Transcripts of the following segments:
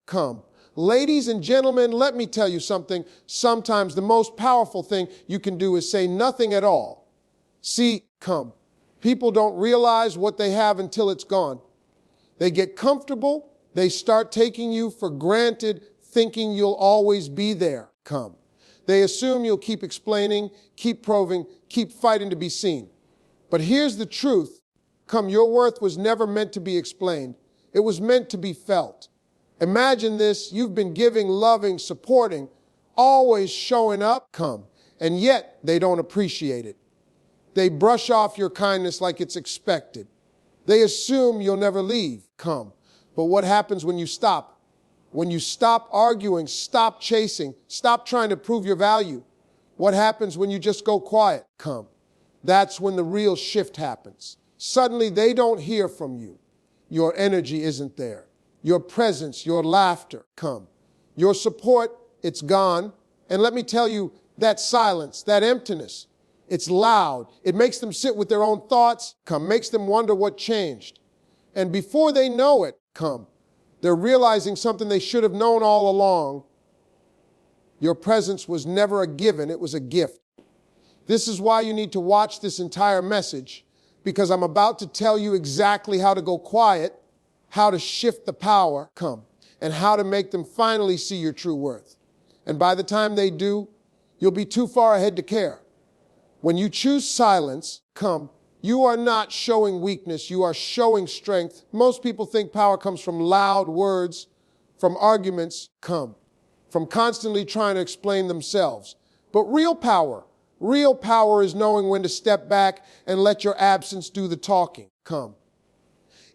come. Ladies and gentlemen, let me tell you something. Sometimes the most powerful thing you can do is say nothing at all. See, come. People don't realize what they have until it's gone. They get comfortable. They start taking you for granted, thinking you'll always be there. Come. They assume you'll keep explaining, keep proving, keep fighting to be seen. But here's the truth. Come, your worth was never meant to be explained. It was meant to be felt. Imagine this. You've been giving, loving, supporting, always showing up. Come. And yet they don't appreciate it. They brush off your kindness like it's expected. They assume you'll never leave. Come. But what happens when you stop? When you stop arguing, stop chasing, stop trying to prove your value? What happens when you just go quiet? Come. That's when the real shift happens. Suddenly they don't hear from you. Your energy isn't there. Your presence, your laughter, come. Your support, it's gone. And let me tell you, that silence, that emptiness, it's loud. It makes them sit with their own thoughts, come, makes them wonder what changed. And before they know it, come, they're realizing something they should have known all along. Your presence was never a given, it was a gift. This is why you need to watch this entire message, because I'm about to tell you exactly how to go quiet, how to shift the power, come, and how to make them finally see your true worth. And by the time they do, you'll be too far ahead to care. When you choose silence, come, you are not showing weakness, you are showing strength. Most people think power comes from loud words, from arguments, come, from constantly trying to explain themselves. But real power is knowing when to step back and let your absence do the talking, come.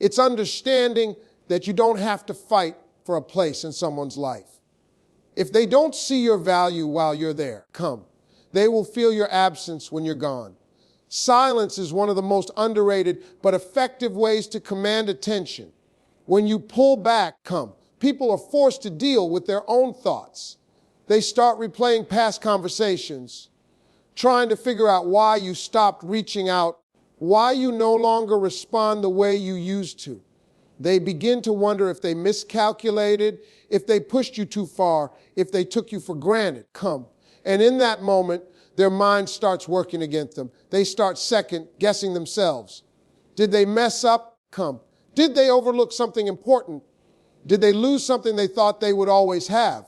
It's understanding that you don't have to fight for a place in someone's life. If they don't see your value while you're there, come. They will feel your absence when you're gone. Silence is one of the most underrated but effective ways to command attention. When you pull back, come, people are forced to deal with their own thoughts. They start replaying past conversations, trying to figure out why you stopped reaching out, why you no longer respond the way you used to. They begin to wonder if they miscalculated, if they pushed you too far, if they took you for granted. Come. And in that moment, their mind starts working against them. They start second guessing themselves. Did they mess up? Come. Did they overlook something important? Did they lose something they thought they would always have?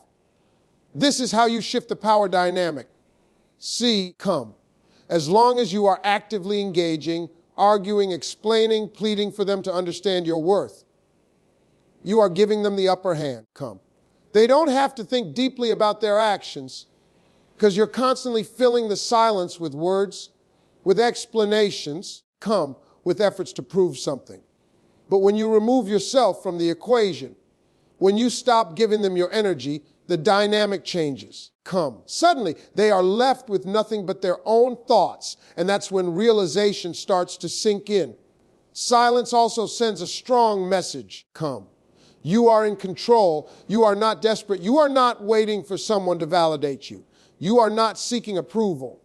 This is how you shift the power dynamic. See, come. As long as you are actively engaging, arguing, explaining, pleading for them to understand your worth, you are giving them the upper hand. Come. They don't have to think deeply about their actions because you're constantly filling the silence with words, with explanations, come, with efforts to prove something. But when you remove yourself from the equation, when you stop giving them your energy, the dynamic changes. Come. Suddenly, they are left with nothing but their own thoughts, and that's when realization starts to sink in. Silence also sends a strong message. Come. You are in control. You are not desperate. You are not waiting for someone to validate you. You are not seeking approval.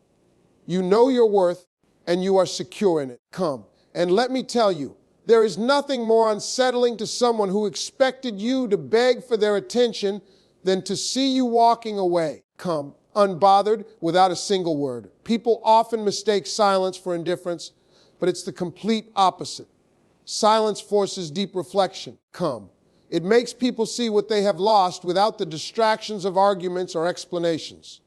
You know your worth, and you are secure in it. Come. And let me tell you, there is nothing more unsettling to someone who expected you to beg for their attention than to see you walking away, come, unbothered, without a single word. People often mistake silence for indifference, but it's the complete opposite. Silence forces deep reflection, come. It makes people see what they have lost without the distractions of arguments or explanations.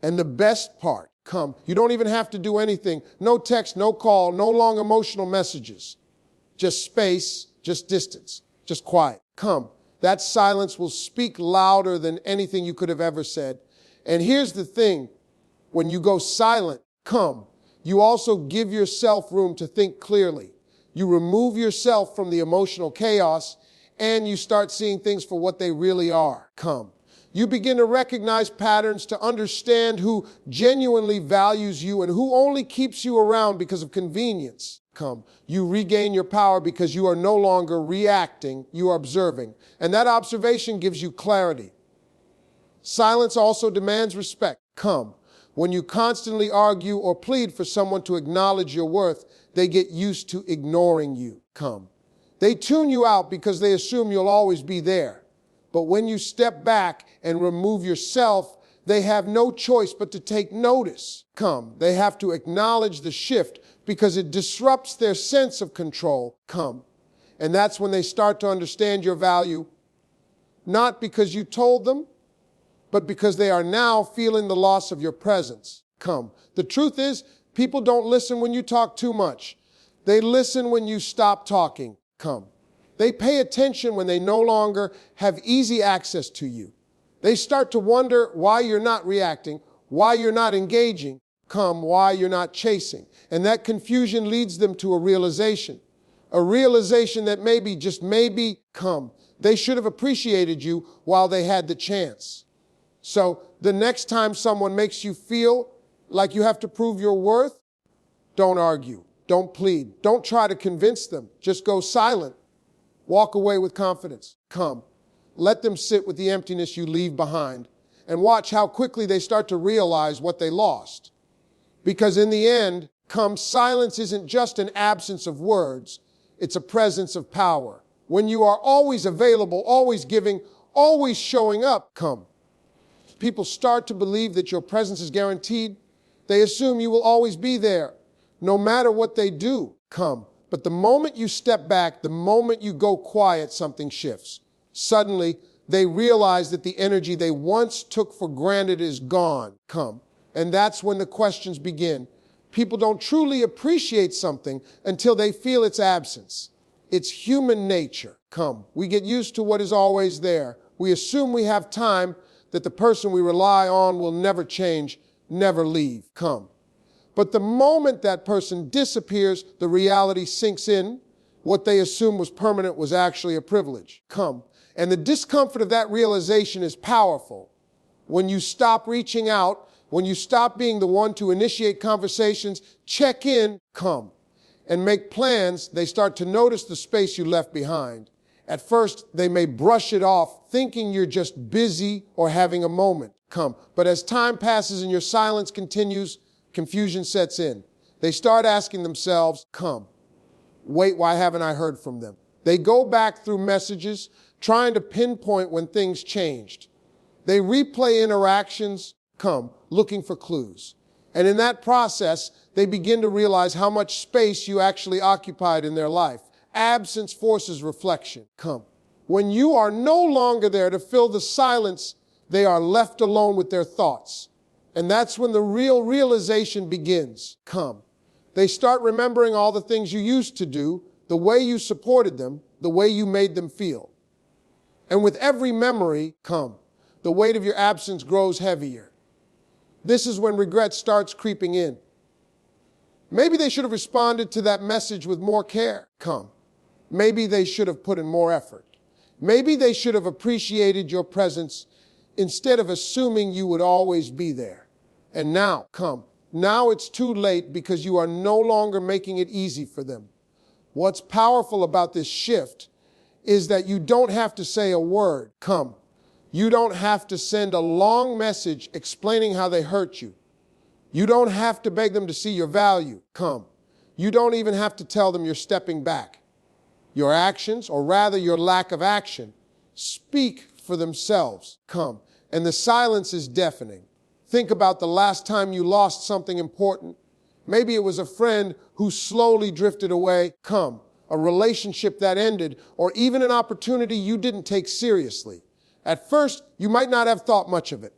And the best part, come, you don't even have to do anything. No text, no call, no long emotional messages. Just space, just distance, just quiet. Come. That silence will speak louder than anything you could have ever said. And here's the thing. When you go silent, come, you also give yourself room to think clearly. You remove yourself from the emotional chaos, and you start seeing things for what they really are. Come. You begin to recognize patterns, to understand who genuinely values you and who only keeps you around because of convenience. Come. You regain your power because you are no longer reacting, you are observing. And that observation gives you clarity. Silence also demands respect. Come. When you constantly argue or plead for someone to acknowledge your worth, they get used to ignoring you. Come. They tune you out because they assume you'll always be there. But when you step back and remove yourself, they have no choice but to take notice. Come. They have to acknowledge the shift because it disrupts their sense of control. Come. And that's when they start to understand your value, not because you told them, but because they are now feeling the loss of your presence. Come. The truth is, people don't listen when you talk too much. They listen when you stop talking. Come. They pay attention when they no longer have easy access to you. They start to wonder why you're not reacting, why you're not engaging, come, why you're not chasing. And that confusion leads them to a realization that maybe, just maybe, come, they should have appreciated you while they had the chance. So the next time someone makes you feel like you have to prove your worth, don't argue, don't plead, don't try to convince them. Just go silent. Walk away with confidence. Come. Let them sit with the emptiness you leave behind and watch how quickly they start to realize what they lost. Because in the end, come, silence isn't just an absence of words. It's a presence of power. When you are always available, always giving, always showing up, come. People start to believe that your presence is guaranteed. They assume you will always be there, no matter what they do, come. But the moment you step back, the moment you go quiet, something shifts. Suddenly, they realize that the energy they once took for granted is gone, come. And that's when the questions begin. People don't truly appreciate something until they feel its absence. It's human nature, come. We get used to what is always there. We assume we have time, that the person we rely on will never change, never leave, come. But the moment that person disappears, the reality sinks in. What they assumed was permanent was actually a privilege, come. And the discomfort of that realization is powerful. When you stop reaching out, when you stop being the one to initiate conversations, check in, come, and make plans, they start to notice the space you left behind. At first, they may brush it off, thinking you're just busy or having a moment, come. But as time passes and your silence continues, confusion sets in. They start asking themselves, come, wait, why haven't I heard from them? They go back through messages, trying to pinpoint when things changed. They replay interactions, come, looking for clues. And in that process, they begin to realize how much space you actually occupied in their life. Absence forces reflection, come. When you are no longer there to fill the silence, they are left alone with their thoughts. And that's when the real realization begins, come. They start remembering all the things you used to do, the way you supported them, the way you made them feel. And with every memory, come, the weight of your absence grows heavier. This is when regret starts creeping in. Maybe they should have responded to that message with more care, come. Maybe they should have put in more effort. Maybe they should have appreciated your presence instead of assuming you would always be there. And now, come, now it's too late because you are no longer making it easy for them. What's powerful about this shift is that you don't have to say a word, come. You don't have to send a long message explaining how they hurt you. You don't have to beg them to see your value, come. You don't even have to tell them you're stepping back. Your actions, or rather your lack of action, speak for themselves, come. And the silence is deafening. Think about the last time you lost something important. Maybe it was a friend who slowly drifted away, come. A relationship that ended, or even an opportunity you didn't take seriously. At first, you might not have thought much of it.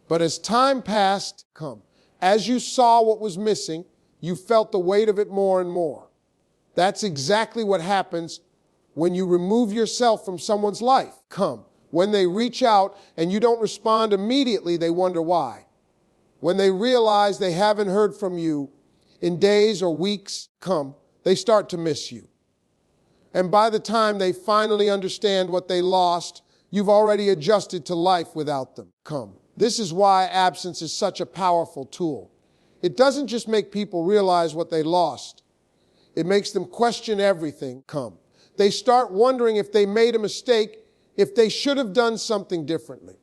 But as time passed, come. As you saw what was missing, you felt the weight of it more and more. That's exactly what happens when you remove yourself from someone's life, come. When they reach out and you don't respond immediately, they wonder why. When they realize they haven't heard from you in days or weeks, come, they start to miss you. And by the time they finally understand what they lost, you've already adjusted to life without them, come. This is why absence is such a powerful tool. It doesn't just make people realize what they lost. It makes them question everything, come. They start wondering if they made a mistake, if they should have done something differently.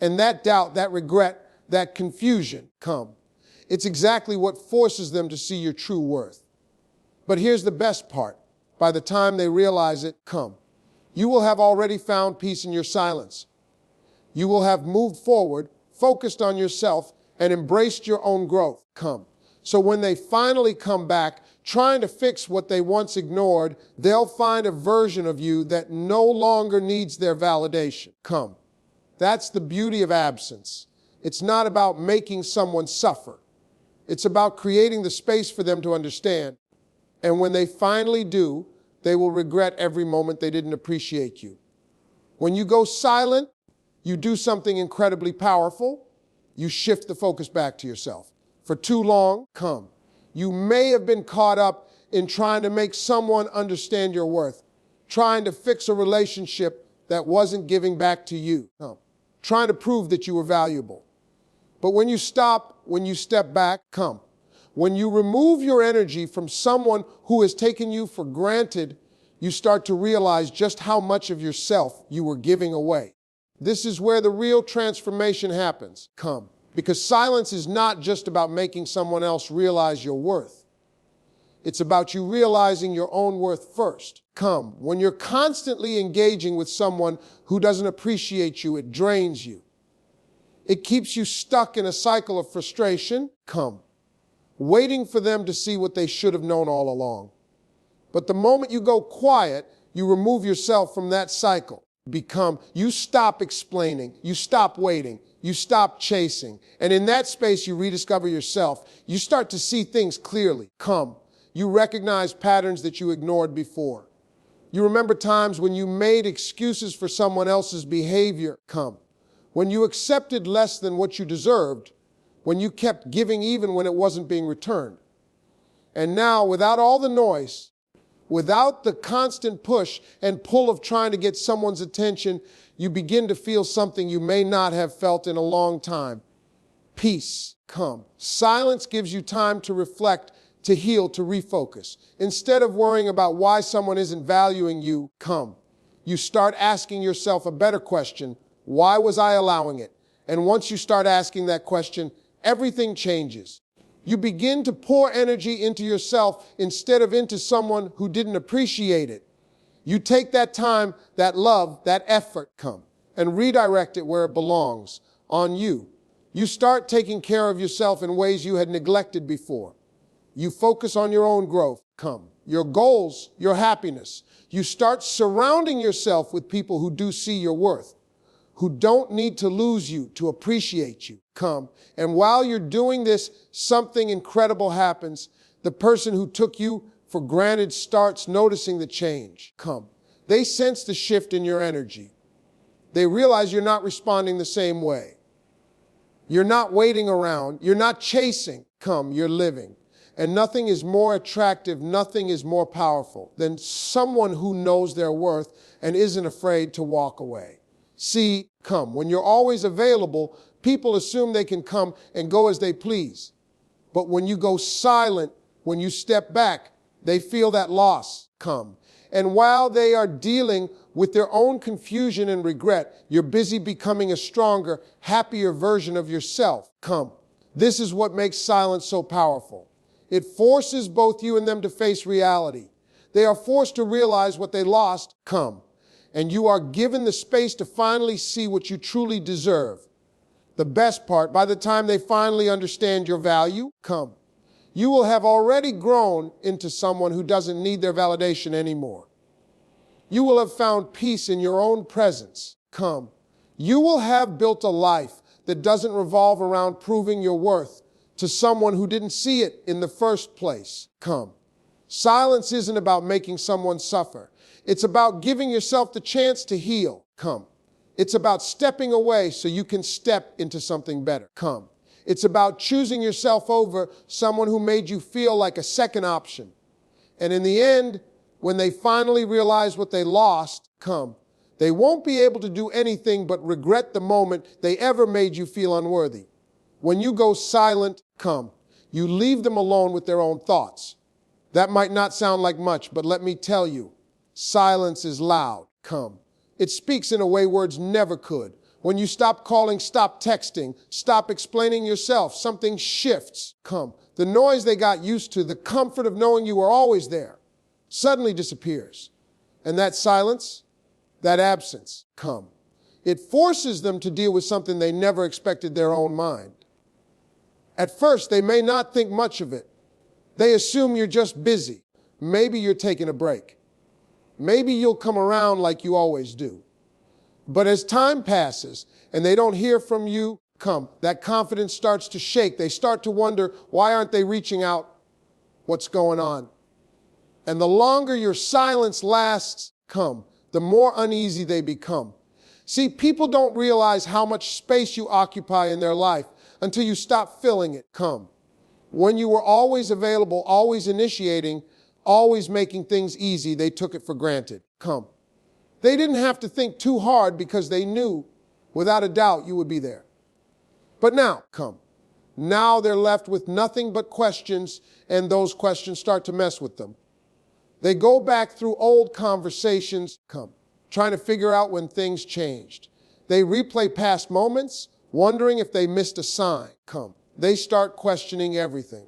And that doubt, that regret, that confusion, come. It's exactly what forces them to see your true worth. But here's the best part. By the time they realize it, come. You will have already found peace in your silence. You will have moved forward, focused on yourself, and embraced your own growth. Come. So when they finally come back, trying to fix what they once ignored, they'll find a version of you that no longer needs their validation. Come. That's the beauty of absence. It's not about making someone suffer. It's about creating the space for them to understand. And when they finally do, they will regret every moment they didn't appreciate you. When you go silent, you do something incredibly powerful. You shift the focus back to yourself. For too long, come. You may have been caught up in trying to make someone understand your worth, trying to fix a relationship that wasn't giving back to you, trying to prove that you were valuable. But when you stop, when you step back, come. When you remove your energy from someone who has taken you for granted, you start to realize just how much of yourself you were giving away. This is where the real transformation happens. Come. Because silence is not just about making someone else realize your worth. It's about you realizing your own worth first. Come. When you're constantly engaging with someone who doesn't appreciate you, it drains you. It keeps you stuck in a cycle of frustration. Come. Waiting for them to see what they should have known all along. But the moment you go quiet, you remove yourself from that cycle. You stop explaining, you stop waiting, you stop chasing. And in that space, you rediscover yourself. You start to see things clearly. Come. You recognize patterns that you ignored before. You remember times when you made excuses for someone else's behavior. Come. When you accepted less than what you deserved, when you kept giving even when it wasn't being returned. And now, without all the noise, without the constant push and pull of trying to get someone's attention, you begin to feel something you may not have felt in a long time. Peace. Come. Silence gives you time to reflect, to heal, to refocus. Instead of worrying about why someone isn't valuing you, come. You start asking yourself a better question. Why was I allowing it? And once you start asking that question, everything changes. You begin to pour energy into yourself instead of into someone who didn't appreciate it. You take that time, that love, that effort, come, and redirect it where it belongs, on you. You start taking care of yourself in ways you had neglected before. You focus on your own growth, come, your goals, your happiness. You start surrounding yourself with people who do see your worth, who don't need to lose you to appreciate you. Come. And while you're doing this, something incredible happens. The person who took you for granted starts noticing the change. Come. They sense the shift in your energy. They realize you're not responding the same way. You're not waiting around. You're not chasing. Come, you're living. And nothing is more attractive, nothing is more powerful than someone who knows their worth and isn't afraid to walk away. See, come. When you're always available, people assume they can come and go as they please. But when you go silent, when you step back, they feel that loss. Come. And while they are dealing with their own confusion and regret, you're busy becoming a stronger, happier version of yourself. Come. This is what makes silence so powerful. It forces both you and them to face reality. They are forced to realize what they lost. Come. And you are given the space to finally see what you truly deserve. The best part, by the time they finally understand your value, come. You will have already grown into someone who doesn't need their validation anymore. You will have found peace in your own presence. Come. You will have built a life that doesn't revolve around proving your worth to someone who didn't see it in the first place. Come. Silence isn't about making someone suffer. It's about giving yourself the chance to heal. Come. It's about stepping away so you can step into something better. Come. It's about choosing yourself over someone who made you feel like a second option. And in the end, when they finally realize what they lost, come, they won't be able to do anything but regret the moment they ever made you feel unworthy. When you go silent, come, you leave them alone with their own thoughts. That might not sound like much, but let me tell you, silence is loud. Come. It speaks in a way words never could. When you stop calling, stop texting, stop explaining yourself, something shifts. Come. The noise they got used to, the comfort of knowing you were always there, suddenly disappears. And that silence, that absence, come. It forces them to deal with something they never expected their own mind. At first, they may not think much of it. They assume you're just busy. Maybe you're taking a break. Maybe you'll come around like you always do. But as time passes and they don't hear from you, come, that confidence starts to shake. They start to wonder, why aren't they reaching out? What's going on? And the longer your silence lasts, come, the more uneasy they become. See, people don't realize how much space you occupy in their life until you stop filling it, come. When you were always available, always initiating, always making things easy, they took it for granted, come. They didn't have to think too hard because they knew, without a doubt, you would be there. But now, come. Now they're left with nothing but questions, and those questions start to mess with them. They go back through old conversations, come, trying to figure out when things changed. They replay past moments, wondering if they missed a sign, come. They start questioning everything.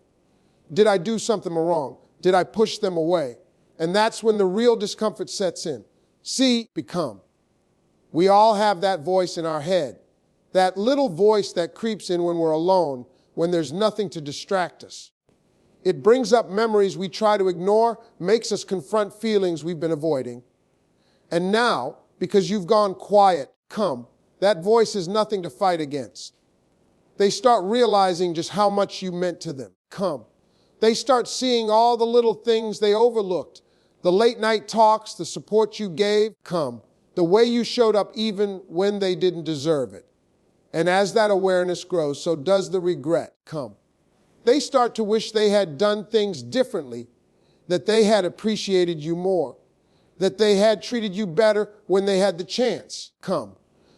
Did I do something wrong? Did I push them away? And that's when the real discomfort sets in. See, become. We all have that voice in our head, that little voice that creeps in when we're alone, when there's nothing to distract us. It brings up memories we try to ignore, makes us confront feelings we've been avoiding. And now, because you've gone quiet, come, that voice is nothing to fight against. They start realizing just how much you meant to them, come. They start seeing all the little things they overlooked, the late night talks, the support you gave, come, the way you showed up even when they didn't deserve it. And as that awareness grows, so does the regret, come. They start to wish they had done things differently, that they had appreciated you more, that they had treated you better when they had the chance, come.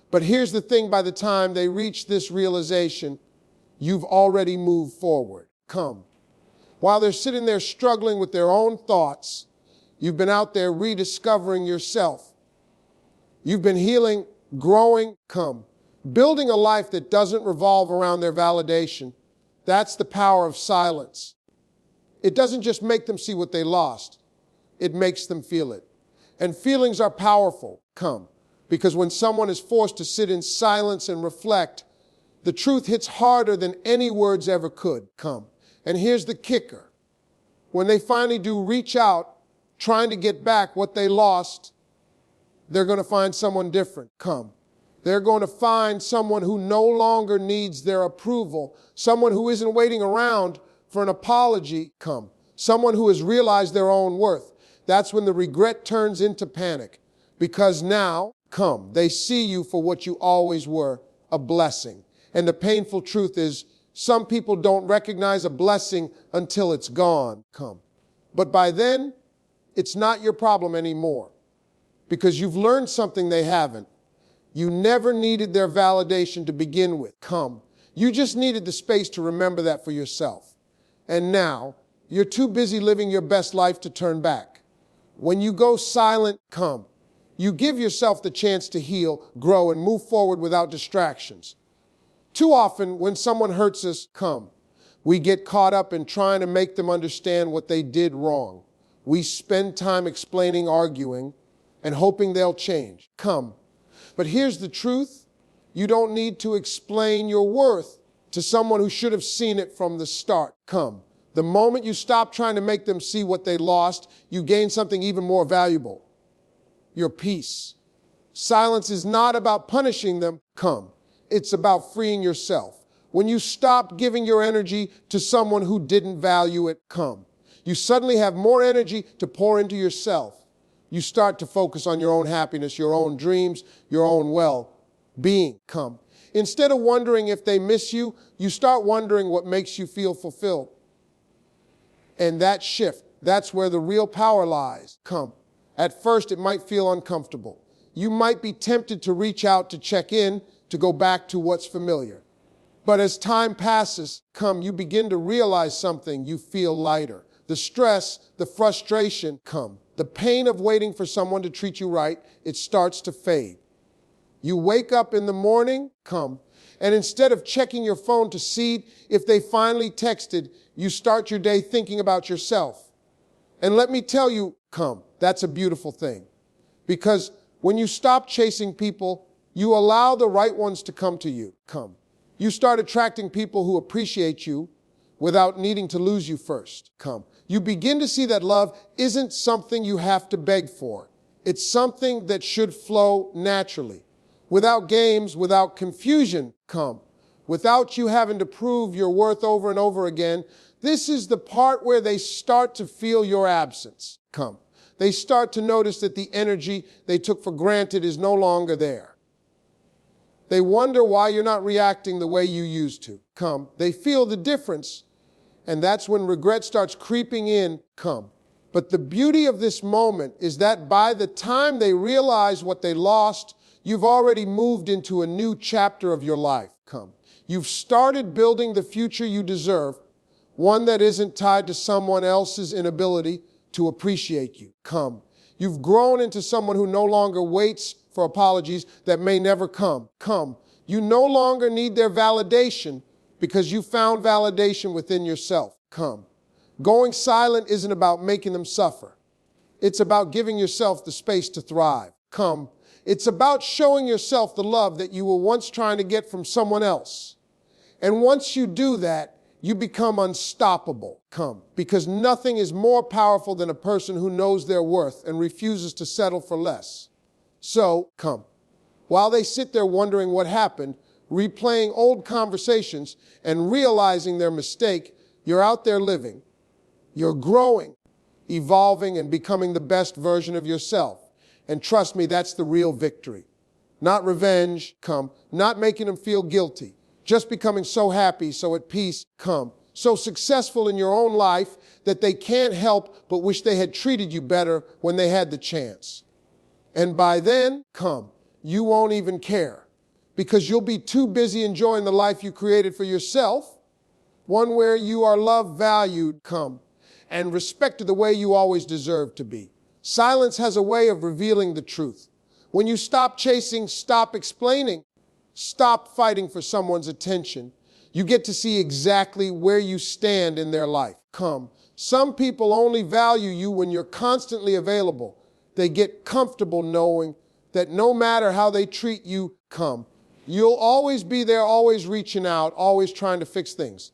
But here's the thing, by the time they reach this realization, you've already moved forward, come. While they're sitting there struggling with their own thoughts, you've been out there rediscovering yourself. You've been healing, growing, come. Building a life that doesn't revolve around their validation. That's the power of silence. It doesn't just make them see what they lost. It makes them feel it. And feelings are powerful, come. Because when someone is forced to sit in silence and reflect, the truth hits harder than any words ever could, come. And here's the kicker. When they finally do reach out, trying to get back what they lost, they're going to find someone different, come. They're going to find someone who no longer needs their approval, someone who isn't waiting around for an apology, come. Someone who has realized their own worth. That's when the regret turns into panic, because now, come, they see you for what you always were, a blessing. And the painful truth is, some people don't recognize a blessing until it's gone, come. But by then, it's not your problem anymore, because you've learned something they haven't. You never needed their validation to begin with, come. You just needed the space to remember that for yourself. And now, you're too busy living your best life to turn back. When you go silent, come. You give yourself the chance to heal, grow, and move forward without distractions. Too often, when someone hurts us, come, we get caught up in trying to make them understand what they did wrong. We spend time explaining, arguing, and hoping they'll change, come. But here's the truth. You don't need to explain your worth to someone who should have seen it from the start, come. The moment you stop trying to make them see what they lost, you gain something even more valuable, your peace. Silence is not about punishing them, come. It's about freeing yourself. When you stop giving your energy to someone who didn't value it, come. You suddenly have more energy to pour into yourself. You start to focus on your own happiness, your own dreams, your own well-being, come. Instead of wondering if they miss you, you start wondering what makes you feel fulfilled. And that shift, that's where the real power lies, come. At first, it might feel uncomfortable. You might be tempted to reach out to check in, to go back to what's familiar. But as time passes, come, you begin to realize something. You feel lighter. The stress, the frustration, come. The pain of waiting for someone to treat you right, it starts to fade. You wake up in the morning, come, and instead of checking your phone to see if they finally texted, you start your day thinking about yourself. And let me tell you, come, that's a beautiful thing. Because When you stop chasing people, you allow the right ones to come to you. Come. You start attracting people who appreciate you without needing to lose you first. Come. You begin to see that love isn't something you have to beg for. It's something that should flow naturally. Without games, without confusion. Come. Without you having to prove your worth over and over again. This is the part where they start to feel your absence. Come. They start to notice that the energy they took for granted is no longer there. They wonder why you're not reacting the way you used to. Come. They feel the difference, and that's when regret starts creeping in. Come. But the beauty of this moment is that by the time they realize what they lost, you've already moved into a new chapter of your life. Come. You've started building the future you deserve, one that isn't tied to someone else's inability to appreciate you. Come. You've grown into someone who no longer waits for apologies that may never come. Come. You no longer need their validation because you found validation within yourself. Come. Going silent isn't about making them suffer. It's about giving yourself the space to thrive. Come. It's about showing yourself the love that you were once trying to get from someone else. And once you do that, you become unstoppable. Come. Because nothing is more powerful than a person who knows their worth and refuses to settle for less. So, come. While they sit there wondering what happened, replaying old conversations and realizing their mistake, you're out there living. You're growing, evolving, and becoming the best version of yourself. And trust me, that's the real victory. Not revenge, come. Not making them feel guilty. Just becoming so happy, so at peace, come. So successful in your own life that they can't help but wish they had treated you better when they had the chance. And by then, come, you won't even care because you'll be too busy enjoying the life you created for yourself, one where you are loved, valued, come, and respected the way you always deserve to be. Silence has a way of revealing the truth. When you stop chasing, stop explaining, stop fighting for someone's attention, you get to see exactly where you stand in their life. Come. Some people only value you when you're constantly available. They get comfortable knowing that no matter how they treat you, come. You'll always be there, always reaching out, always trying to fix things.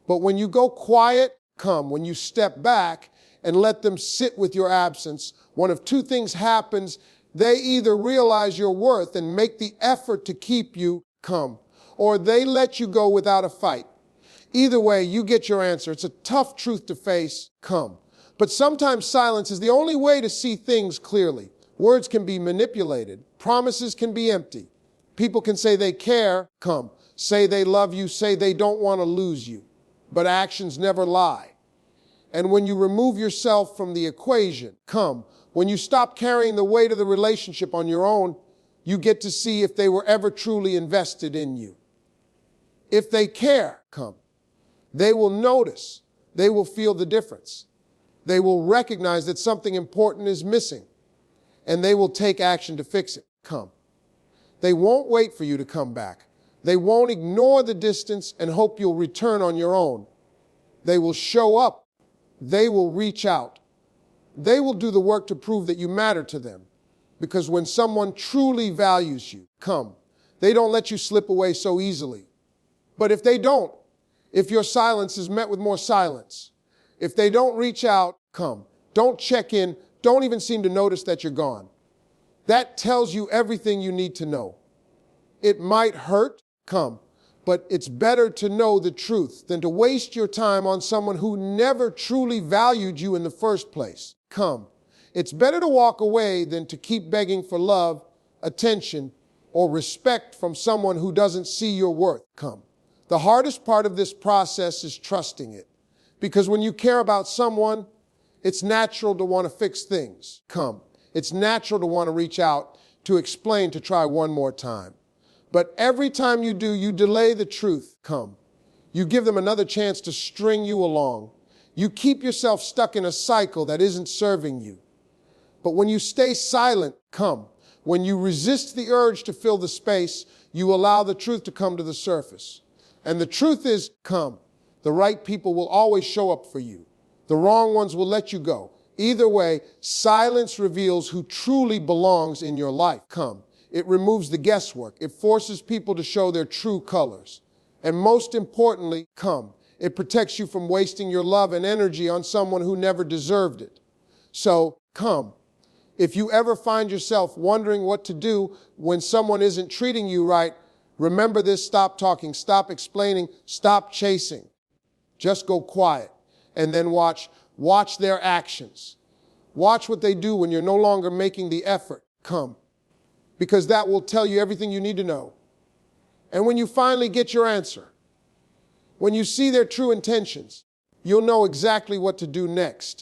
But when you go quiet, come. When you step back and let them sit with your absence, one of two things happens. They either realize your worth and make the effort to keep you, come, or they let you go without a fight. Either way, you get your answer. It's a tough truth to face, come. But sometimes silence is the only way to see things clearly. Words can be manipulated. Promises can be empty. People can say they care, come. Say they love you, say they don't want to lose you. But actions never lie. And when you remove yourself from the equation, come, when you stop carrying the weight of the relationship on your own, you get to see if they were ever truly invested in you. If they care, come, they will notice, they will feel the difference. They will recognize that something important is missing, and they will take action to fix it. Come. They won't wait for you to come back. They won't ignore the distance and hope you'll return on your own. They will show up. They will reach out. They will do the work to prove that you matter to them. Because when someone truly values you, come, they don't let you slip away so easily. But if they don't, if your silence is met with more silence, if they don't reach out, come, don't check in, don't even seem to notice that you're gone, that tells you everything you need to know. It might hurt, come, but it's better to know the truth than to waste your time on someone who never truly valued you in the first place. Come. It's better to walk away than to keep begging for love, attention, or respect from someone who doesn't see your worth. Come. The hardest part of this process is trusting it. Because when you care about someone, it's natural to want to fix things. Come. It's natural to want to reach out, to explain, to try one more time. But every time you do, you delay the truth. Come. You give them another chance to string you along. You keep yourself stuck in a cycle that isn't serving you. But when you stay silent, come. When you resist the urge to fill the space, you allow the truth to come to the surface. And the truth is, come. The right people will always show up for you. The wrong ones will let you go. Either way, silence reveals who truly belongs in your life. Come. It removes the guesswork. It forces people to show their true colors. And most importantly, come. It protects you from wasting your love and energy on someone who never deserved it. So, come. If you ever find yourself wondering what to do when someone isn't treating you right, remember this: stop talking, stop explaining, stop chasing. Just go quiet and then watch their actions. Watch what they do when you're no longer making the effort. Come. Because that will tell you everything you need to know. And when you finally get your answer, when you see their true intentions, you'll know exactly what to do next.